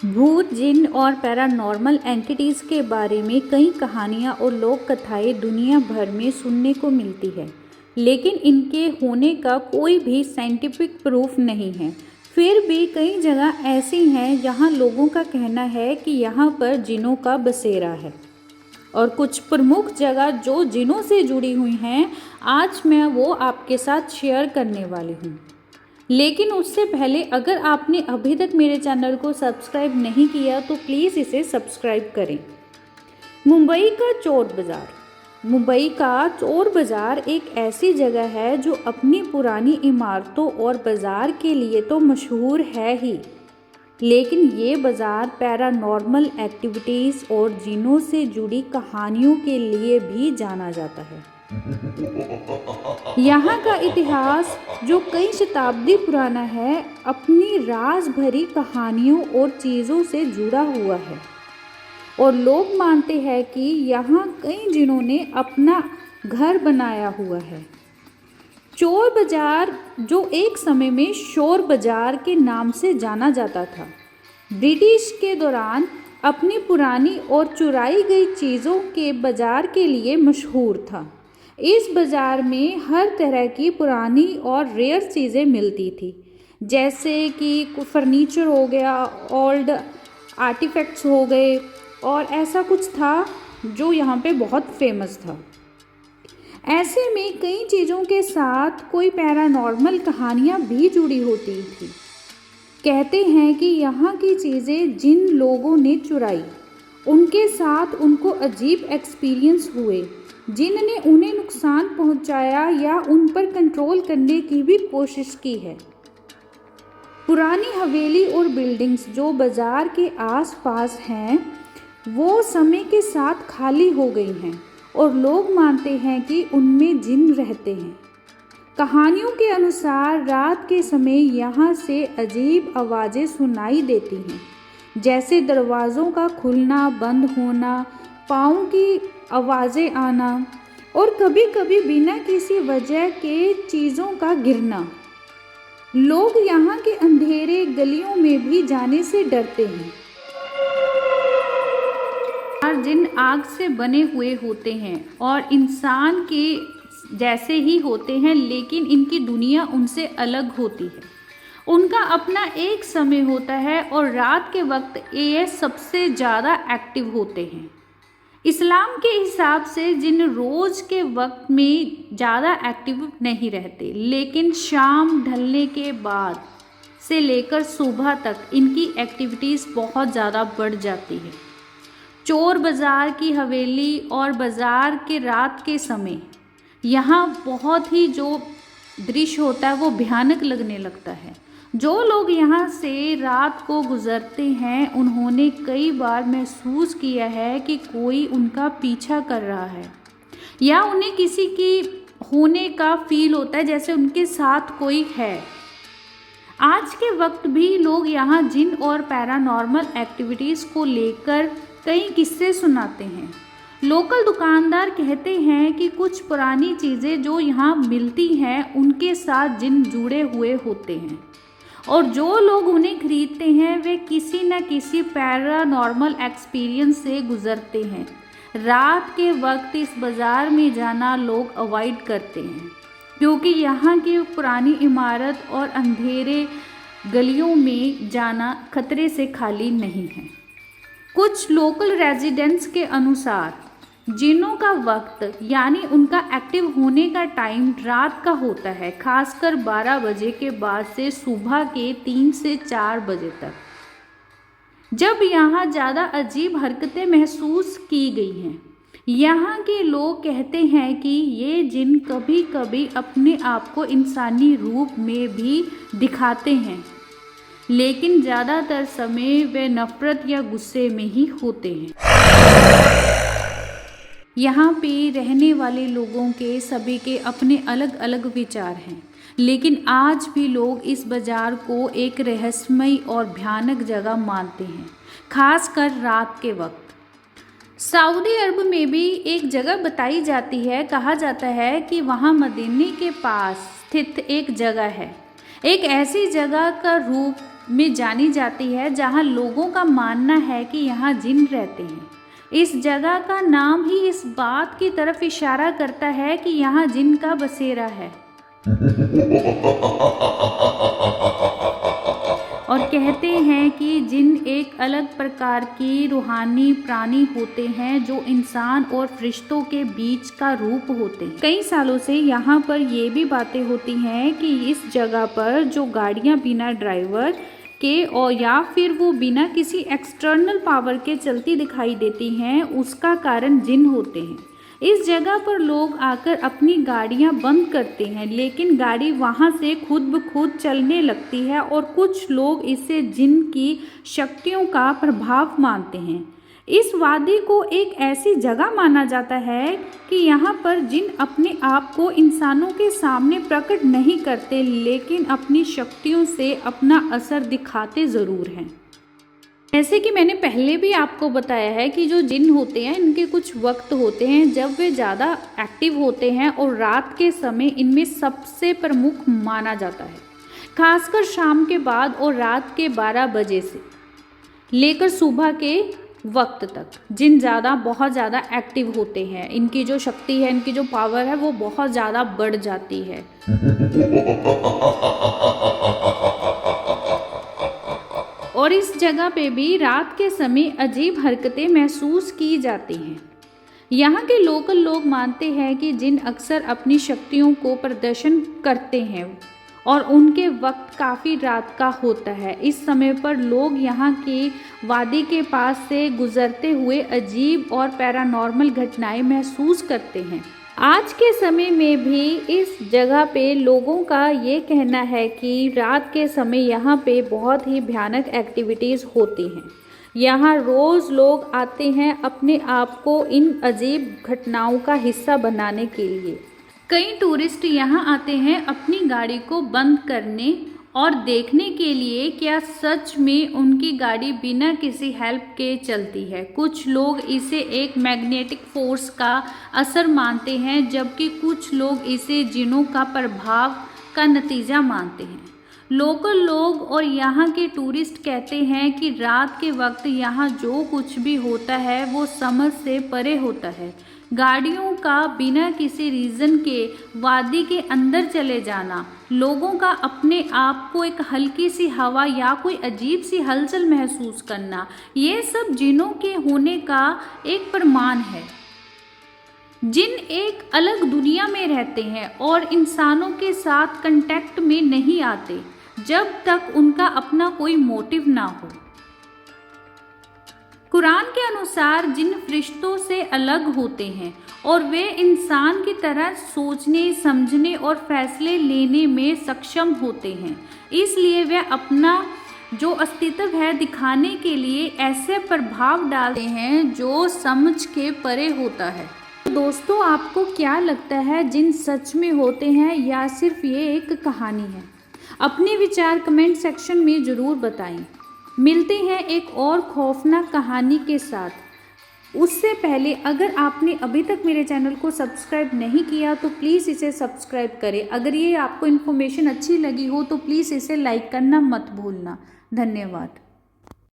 भूत, जिन और paranormal entities के बारे में कई कहानियाँ और लोक कथाएँ दुनिया भर में सुनने को मिलती है, लेकिन इनके होने का कोई भी साइंटिफिक प्रूफ नहीं है। फिर भी कई जगह ऐसी हैं जहाँ लोगों का कहना है कि यहाँ पर जिनों का बसेरा है। और कुछ प्रमुख जगह जो जिनों से जुड़ी हुई हैं, आज मैं वो आपके साथ शेयर करने वाली हूँ। लेकिन उससे पहले अगर आपने अभी तक मेरे चैनल को सब्सक्राइब नहीं किया तो प्लीज़ इसे सब्सक्राइब करें। मुंबई का चोर बाज़ार। मुंबई का चोर बाज़ार एक ऐसी जगह है जो अपनी पुरानी इमारतों और बाज़ार के लिए तो मशहूर है ही, लेकिन ये बाज़ार पैरानॉर्मल एक्टिविटीज़ और जिनों से जुड़ी कहानियों के लिए भी जाना जाता है। यहाँ का इतिहास जो कई शताब्दी पुराना है, अपनी राज भरी कहानियों और चीज़ों से जुड़ा हुआ है और लोग मानते हैं कि यहाँ कई जिनों ने अपना घर बनाया हुआ है। चोर बाज़ार जो एक समय में शोर बाज़ार के नाम से जाना जाता था, ब्रिटिश के दौरान अपनी पुरानी और चुराई गई चीज़ों के बाज़ार के लिए मशहूर था। इस बाज़ार में हर तरह की पुरानी और रेयर चीज़ें मिलती थी, जैसे कि फर्नीचर हो गया, ओल्ड आर्टिफैक्ट्स हो गए, और ऐसा कुछ था जो यहाँ पे बहुत फेमस था। ऐसे में कई चीज़ों के साथ कोई पैरानॉर्मल कहानियाँ भी जुड़ी होती थी। कहते हैं कि यहाँ की चीज़ें जिन लोगों ने चुराई, उनके साथ उनको अजीब एक्सपीरियंस हुए, जिनने उन्हें नुकसान पहुँचाया या उन पर कंट्रोल करने की भी कोशिश की है। पुरानी हवेली और बिल्डिंग्स जो बाज़ार के आसपास हैं, वो समय के साथ खाली हो गई हैं और लोग मानते हैं कि उनमें जिन रहते हैं। कहानियों के अनुसार रात के समय यहाँ से अजीब आवाज़ें सुनाई देती हैं, जैसे दरवाज़ों का खुलना बंद होना, पाँव की आवाज़ें आना और कभी कभी बिना किसी वजह के चीज़ों का गिरना। लोग यहाँ के अंधेरे गलियों में भी जाने से डरते हैं। जिन आग से बने हुए होते हैं और इंसान के जैसे ही होते हैं, लेकिन इनकी दुनिया उनसे अलग होती है। उनका अपना एक समय होता है और रात के वक्त ये सबसे ज़्यादा एक्टिव होते हैं। इस्लाम के हिसाब से जिन रोज़ के वक्त में ज़्यादा एक्टिव नहीं रहते, लेकिन शाम ढलने के बाद से लेकर सुबह तक इनकी एक्टिविटीज़ बहुत ज़्यादा बढ़ जाती है। चोर बाज़ार की हवेली और बाज़ार के रात के समय यहाँ बहुत ही जो दृश्य होता है वो भयानक लगने लगता है। जो लोग यहाँ से रात को गुज़रते हैं, उन्होंने कई बार महसूस किया है कि कोई उनका पीछा कर रहा है या उन्हें किसी की होने का फील होता है, जैसे उनके साथ कोई है। आज के वक्त भी लोग यहाँ जिन और पैरानॉर्मल एक्टिविटीज़ को लेकर कई किस्से सुनाते हैं। लोकल दुकानदार कहते हैं कि कुछ पुरानी चीज़ें जो यहाँ मिलती हैं, उनके साथ जिन जुड़े हुए होते हैं और जो लोग उन्हें खरीदते हैं वे किसी न किसी पैरानॉर्मल एक्सपीरियंस से गुजरते हैं। रात के वक्त इस बाज़ार में जाना लोग अवॉइड करते हैं, क्योंकि यहाँ की पुरानी इमारत और अंधेरे गलियों में जाना खतरे से खाली नहीं है। कुछ लोकल रेजिडेंट्स के अनुसार जिनों का वक्त यानी उनका एक्टिव होने का टाइम रात का होता है, खासकर 12 बजे के बाद से सुबह के 3 से 4 बजे तक, जब यहाँ ज़्यादा अजीब हरकतें महसूस की गई हैं। यहाँ के लोग कहते हैं कि ये जिन कभी कभी अपने आप को इंसानी रूप में भी दिखाते हैं, लेकिन ज़्यादातर समय वे नफ़रत या गुस्से में ही होते हैं। यहाँ पे रहने वाले लोगों के सभी के अपने अलग अलग विचार हैं, लेकिन आज भी लोग इस बाज़ार को एक रहस्यमय और भयानक जगह मानते हैं, खासकर रात के वक्त। सऊदी अरब में भी एक जगह बताई जाती है, कहा जाता है कि वहाँ मदीने के पास स्थित एक जगह है, एक ऐसी जगह का रूप में जानी जाती है, जहाँ लोगों का मानना है कि यहाँ जिन रहते हैं। इस जगह का नाम ही इस बात की तरफ इशारा करता है कि यहाँ जिन का बसेरा है। और कहते हैं कि जिन एक अलग प्रकार की रूहानी प्राणी होते हैं जो इंसान और फरिश्तों के बीच का रूप होते हैं। कई सालों से यहाँ पर ये भी बातें होती हैं कि इस जगह पर जो गाड़ियाँ बिना ड्राइवर के और या फिर वो बिना किसी एक्सटर्नल पावर के चलती दिखाई देती हैं, उसका कारण जिन होते हैं। इस जगह पर लोग आकर अपनी गाड़ियां बंद करते हैं, लेकिन गाड़ी वहां से खुद ब खुद चलने लगती है और कुछ लोग इसे जिन की शक्तियों का प्रभाव मानते हैं। इस वादी को एक ऐसी जगह माना जाता है कि यहाँ पर जिन अपने आप को इंसानों के सामने प्रकट नहीं करते, लेकिन अपनी शक्तियों से अपना असर दिखाते ज़रूर हैं। जैसे कि मैंने पहले भी आपको बताया है कि जो जिन होते हैं इनके कुछ वक्त होते हैं जब वे ज़्यादा एक्टिव होते हैं और रात के समय इनमें सबसे प्रमुख माना जाता है। खासकर शाम के बाद और रात के 12 बजे से लेकर सुबह के वक्त तक जिन बहुत ज़्यादा एक्टिव होते हैं। इनकी जो शक्ति है, इनकी जो पावर है वो बहुत ज़्यादा बढ़ जाती है। और इस जगह पे भी रात के समय अजीब हरकतें महसूस की जाती हैं। यहाँ के लोकल लोग मानते हैं कि जिन अक्सर अपनी शक्तियों को प्रदर्शन करते हैं और उनके वक्त काफ़ी रात का होता है। इस समय पर लोग यहाँ की वादी के पास से गुजरते हुए अजीब और पैरानॉर्मल घटनाएं महसूस करते हैं। आज के समय में भी इस जगह पे लोगों का ये कहना है कि रात के समय यहाँ पे बहुत ही भयानक एक्टिविटीज़ होती हैं। यहाँ रोज़ लोग आते हैं अपने आप को इन अजीब घटनाओं का हिस्सा बनाने के लिए। कई टूरिस्ट यहाँ आते हैं अपनी गाड़ी को बंद करने और देखने के लिए क्या सच में उनकी गाड़ी बिना किसी हेल्प के चलती है। कुछ लोग इसे एक मैग्नेटिक फोर्स का असर मानते हैं, जबकि कुछ लोग इसे जिनों का प्रभाव का नतीजा मानते हैं। लोकल लोग और यहाँ के टूरिस्ट कहते हैं कि रात के वक्त यहाँ जो कुछ भी होता है वो समझ से परे होता है। गाड़ियों का बिना किसी रीज़न के वादी के अंदर चले जाना, लोगों का अपने आप को एक हल्की सी हवा या कोई अजीब सी हलचल महसूस करना, ये सब जिनों के होने का एक प्रमाण है। जिन एक अलग दुनिया में रहते हैं और इंसानों के साथ कांटेक्ट में नहीं आते जब तक उनका अपना कोई मोटिव ना हो। कुरान के अनुसार जिन फरिश्तों से अलग होते हैं और वे इंसान की तरह सोचने, समझने और फैसले लेने में सक्षम होते हैं, इसलिए वे अपना जो अस्तित्व है दिखाने के लिए ऐसे प्रभाव डालते हैं जो समझ के परे होता है। दोस्तों, आपको क्या लगता है, जिन सच में होते हैं या सिर्फ ये एक कहानी है? अपने विचार कमेंट सेक्शन में ज़रूर बताएं। मिलते हैं एक और खौफनाक कहानी के साथ। उससे पहले अगर आपने अभी तक मेरे चैनल को सब्सक्राइब नहीं किया तो प्लीज़ इसे सब्सक्राइब करें। अगर ये आपको इन्फॉर्मेशन अच्छी लगी हो तो प्लीज़ इसे लाइक करना मत भूलना। धन्यवाद।